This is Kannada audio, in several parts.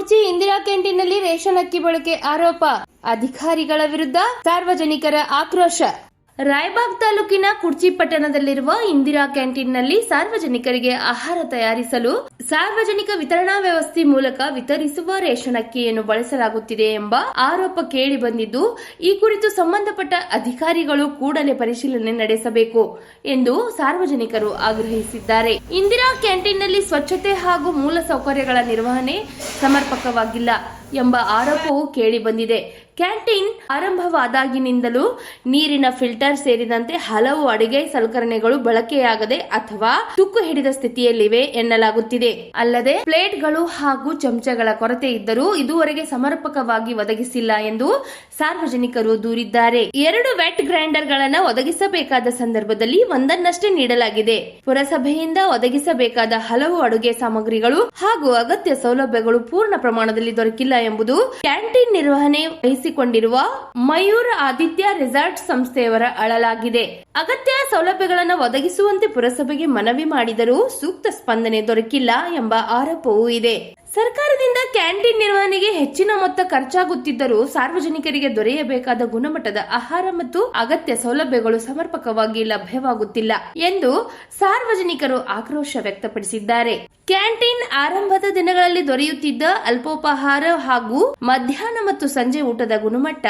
ಕುರ್ಚಿ ಇಂದಿರಾ ಕ್ಯಾಂಟೀನ್ನಲ್ಲಿ ರೇಷನ್ ಅಕ್ಕಿ ಬಳಕೆ ಆರೋಪ. ಅಧಿಕಾರಿಗಳ ವಿರುದ್ಧ ಸಾರ್ವಜನಿಕರ ಆಕ್ರೋಶ. ರಾಯಬಾಗ್ ತಾಲೂಕಿನ ಕುರ್ಚಿ ಪಟ್ಟಣದಲ್ಲಿರುವ ಇಂದಿರಾ ಕ್ಯಾಂಟೀನ್ನಲ್ಲಿ ಸಾರ್ವಜನಿಕರಿಗೆ ಆಹಾರ ತಯಾರಿಸಲು ಸಾರ್ವಜನಿಕ ವಿತರಣಾ ವ್ಯವಸ್ಥೆ ಮೂಲಕ ವಿತರಿಸುವ ರೇಷನ್ ಅಕ್ಕಿಯನ್ನು ಬಳಸಲಾಗುತ್ತಿದೆ ಎಂಬ ಆರೋಪ ಕೇಳಿ ಬಂದಿದ್ದು, ಈ ಕುರಿತು ಸಂಬಂಧಪಟ್ಟ ಅಧಿಕಾರಿಗಳು ಕೂಡಲೇ ಪರಿಶೀಲನೆ ನಡೆಸಬೇಕು ಎಂದು ಸಾರ್ವಜನಿಕರು ಆಗ್ರಹಿಸಿದ್ದಾರೆ. ಇಂದಿರಾ ಕ್ಯಾಂಟೀನ್ನಲ್ಲಿ ಸ್ವಚ್ಛತೆ ಹಾಗೂ ಮೂಲಸೌಕರ್ಯಗಳ ನಿರ್ವಹಣೆ ಸಮರ್ಪಕವಾಗಿಲ್ಲ ಎಂಬ ಆರೋಪವು ಕೇಳಿ ಬಂದಿದೆ. ಕ್ಯಾಂಟೀನ್ ಆರಂಭವಾದಾಗಿನಿಂದಲೂ ನೀರಿನ ಫಿಲ್ಟರ್ ಸೇರಿದಂತೆ ಹಲವು ಅಡುಗೆ ಸಲಕರಣೆಗಳು ಬಳಕೆಯಾಗದೆ ಅಥವಾ ತುಕ್ಕು ಹಿಡಿದ ಸ್ಥಿತಿಯಲ್ಲಿವೆ ಎನ್ನಲಾಗುತ್ತಿದೆ. ಅಲ್ಲದೆ ಪ್ಲೇಟ್ಗಳು ಹಾಗೂ ಚಮಚಗಳ ಕೊರತೆ ಇದ್ದರೂ ಇದುವರೆಗೆ ಸಮರ್ಪಕವಾಗಿ ಒದಗಿಸಿಲ್ಲ ಎಂದು ಸಾರ್ವಜನಿಕರು ದೂರಿದ್ದಾರೆ. 2 ವೆಟ್ ಗ್ರೈಂಡರ್ಗಳನ್ನು ಒದಗಿಸಬೇಕಾದ ಸಂದರ್ಭದಲ್ಲಿ ಒಂದನ್ನಷ್ಟೇ ನೀಡಲಾಗಿದೆ. ಪುರಸಭೆಯಿಂದ ಒದಗಿಸಬೇಕಾದ ಹಲವು ಅಡುಗೆ ಸಾಮಗ್ರಿಗಳು ಹಾಗೂ ಅಗತ್ಯ ಸೌಲಭ್ಯಗಳು ಪೂರ್ಣ ಪ್ರಮಾಣದಲ್ಲಿ ದೊರಕಿಲ್ಲ ಎಂಬುದು ಕ್ಯಾಂಟೀನ್ ನಿರ್ವಹಣೆ ವಹಿಸಿಕೊಂಡಿರುವ ಮಯೂರ್ ಆದಿತ್ಯ ರೆಸಾರ್ಟ್ ಸಂಸ್ಥೆಯವರ ಅಳಲಾಗಿದೆ. ಅಗತ್ಯ ಸೌಲಭ್ಯಗಳನ್ನು ಒದಗಿಸುವಂತೆ ಪುರಸಭೆಗೆ ಮನವಿ ಮಾಡಿದರೂ ಸೂಕ್ತ ಸ್ಪಂದನೆ ದೊರಕಿಲ್ಲ ಎಂಬ ಆರೋಪವೂ ಇದೆ. ಸರ್ಕಾರದಿಂದ ಕ್ಯಾಂಟೀನ್ ನಿರ್ವಹಣೆಗೆ ಹೆಚ್ಚಿನ ಮೊತ್ತ ಖರ್ಚಾಗುತ್ತಿದ್ದರೂ ಸಾರ್ವಜನಿಕರಿಗೆ ದೊರೆಯಬೇಕಾದ ಗುಣಮಟ್ಟದ ಆಹಾರ ಮತ್ತು ಅಗತ್ಯ ಸೌಲಭ್ಯಗಳು ಸಮರ್ಪಕವಾಗಿ ಲಭ್ಯವಾಗುತ್ತಿಲ್ಲ ಎಂದು ಸಾರ್ವಜನಿಕರು ಆಕ್ರೋಶ ವ್ಯಕ್ತಪಡಿಸಿದ್ದಾರೆ. ಕ್ಯಾಂಟೀನ್ ಆರಂಭದ ದಿನಗಳಲ್ಲಿ ದೊರೆಯುತ್ತಿದ್ದ ಅಲ್ಪೋಪಹಾರ ಹಾಗೂ ಮಧ್ಯಾಹ್ನ ಮತ್ತು ಸಂಜೆ ಊಟದ ಗುಣಮಟ್ಟ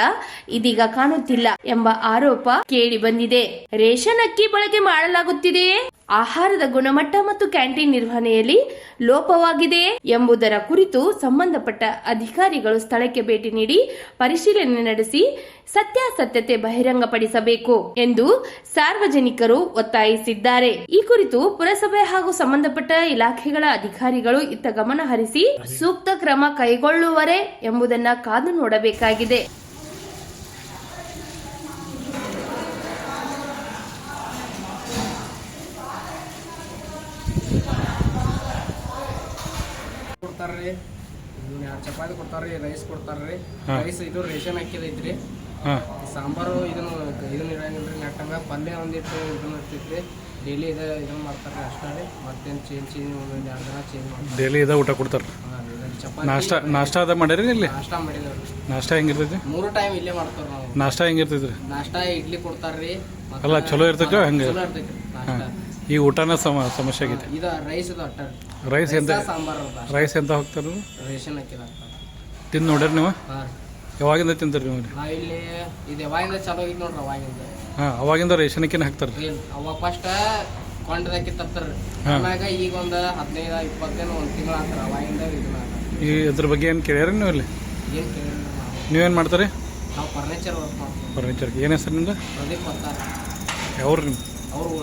ಇದೀಗ ಕಾಣುತ್ತಿಲ್ಲ ಎಂಬ ಆರೋಪ ಕೇಳಿ ಬಂದಿದೆ. ರೇಷನ್ ಅಕ್ಕಿ ಬಳಕೆ ಮಾಡಲಾಗುತ್ತಿದೆಯೇ? ಆಹಾರದ ಗುಣಮಟ್ಟ ಮತ್ತು ಕ್ಯಾಂಟೀನ್ ನಿರ್ವಹಣೆಯಲ್ಲಿ ಲೋಪವಾಗಿದೆಯೇ ಎಂಬುದರ ಕುರಿತು ಸಂಬಂಧಪಟ್ಟ ಅಧಿಕಾರಿಗಳು ಸ್ಥಳಕ್ಕೆ ಭೇಟಿ ನೀಡಿ ಪರಿಶೀಲನೆ ನಡೆಸಿ ಸತ್ಯಾಸತ್ಯತೆ ಬಹಿರಂಗಪಡಿಸಬೇಕು ಎಂದು ಸಾರ್ವಜನಿಕರು ಒತ್ತಾಯಿಸಿದ್ದಾರೆ. ಈ ಕುರಿತು ಪುರಸಭೆ ಹಾಗೂ ಸಂಬಂಧಪಟ್ಟ ಇಲಾಖೆಗಳ ಅಧಿಕಾರಿಗಳು ಇತ್ತ ಗಮನ ಹರಿಸಿ ಸೂಕ್ತ ಕ್ರಮ ಕೈಗೊಳ್ಳುವರೆ ಎಂಬುದನ್ನು ಕಾದು ನೋಡಬೇಕಾಗಿದೆ. ಕೊಡ್ತಾರ್ರಿ, 2 ಚಪಾತಿ ಕೊಡ್ತಾರ್ರಿ, ರೈಸ್ ಕೊಡ್ತಾರ್ರಿ. ರೈಸ್ ಇದು ರೇಷನ್ ಅಕ್ಕಿದೈತ್ರಿ. ಸಾಂಬಾರು ಇದನ್ನ ಇರಂಗಿಲ್ರಿ. ನೆಟ್ಟಂಗ ಪಲ್ಯ ಒಂದಿಟ್ಟು ಇದನ್ನ ಇರ್ತೈತ್ರಿ. ಡೈಲಿ ಇದನ್ನ ಮಾಡ್ತಾರ್ರಿ ಅಷ್ಟೇ. ಮತ್ತೇನು ಚೇಂಜ್ ಒಂದೊಂದು 2 ದಿನ ಚೇಂಜ್ ಮಾಡ್ತಾರೆ. ಡೈಲಿ ಇದ ಊಟ ಕೊಡ್ತಾರ. ನಾಷ್ಟಾ ಅದ ಮಾಡಿರಿ ಇಲ್ಲಿ? ನಾಷ್ಟಾ ಮಾಡಿದವ್ರಿ. ನಾಷ್ಟಾ ಹೆಂಗಿರ್ತೈತಿ? 3 ಟೈಮ್ ಇಲ್ಲೇ ಮಾಡ್ತಾರ ನಾವು. ನಾಷ್ಟಾ ಹೆಂಗಿರ್ತೈತ್ರಿ? ನಾಷ್ಟಾ ಇಡ್ಲಿ ಕೊಡ್ತಾರ್ರಿ. ಅಲ್ಲ ಚಲೋ ಇರ್ತೈತಿ ಹಂಗ? ಚಲೋ ಇರ್ತೈತಿ ನಾಷ್ಟಾ. ಈ ಊಟನ ಸಮಸ್ಯೆ ಆಗೈತಿ. ಇದು ರೈಸ್ ಇದು ಅಟ್ಟ. ರೈಸ್ ಎಂತ? ಸಾಂಬಾರು ರೈಸ್ ಎಂತ ಹೋಗ್ತಾರ? ರೇಷನ್ ಅಕ್ಕಿದ ಹಾಕ್ತಾರ. ತಿಂದು ನೋಡ್ರಿ ನೀವು? ಯಾವಾಗಿಂದ ತಿಂತೀರಿ ನೀವು? ಇಲ್ಲಿ ಇದು ಯಾವಾಗಿಂದ ಚಲೋ ಐತಿ ನೋಡ್ರಿ. ಅವಾಗಿಂದ ಅವಾಗಿಂದ ರೇಷನ್ ಅಕ್ಕಿನ ಹಾಕ್ತಾರ? ಅವಾಗ ಫಸ್ಟ್ ಕೊಂಡದಕ್ಕಿ ತರ್ತಾರ. ಆಮ್ಯಾಗ ಈಗ ಒಂದು 15-20 ದಿನ 1 ತಿಂಗಳ ಆಗ್ತಾರ. ಅವಾಗಿಂದ ಇದನ್ನ ಈ ಇದ್ರ ಬಗ್ಗೆ ಏನು ಕೇಳ್ಯಾರ ನೀವು ಇಲ್ಲಿ? ಏನು ಕೇಳಿಲ್ಲ. ನೀವೇನು ಮಾಡ್ತಾರೆ? ನಾವು ಫರ್ನಿಚರ್ ವರ್ಕ್ ಮಾಡ್ತೀವಿ. ಫರ್ನಿಚರ್. ಏನು ಹೆಸರು ನಿಮ್ದು? ಪ್ರದೀಪ್ ಬರ್ತಾರೆ. ಯಾವ್ರು ನಿಮ್ಮ? ಅವ್ರು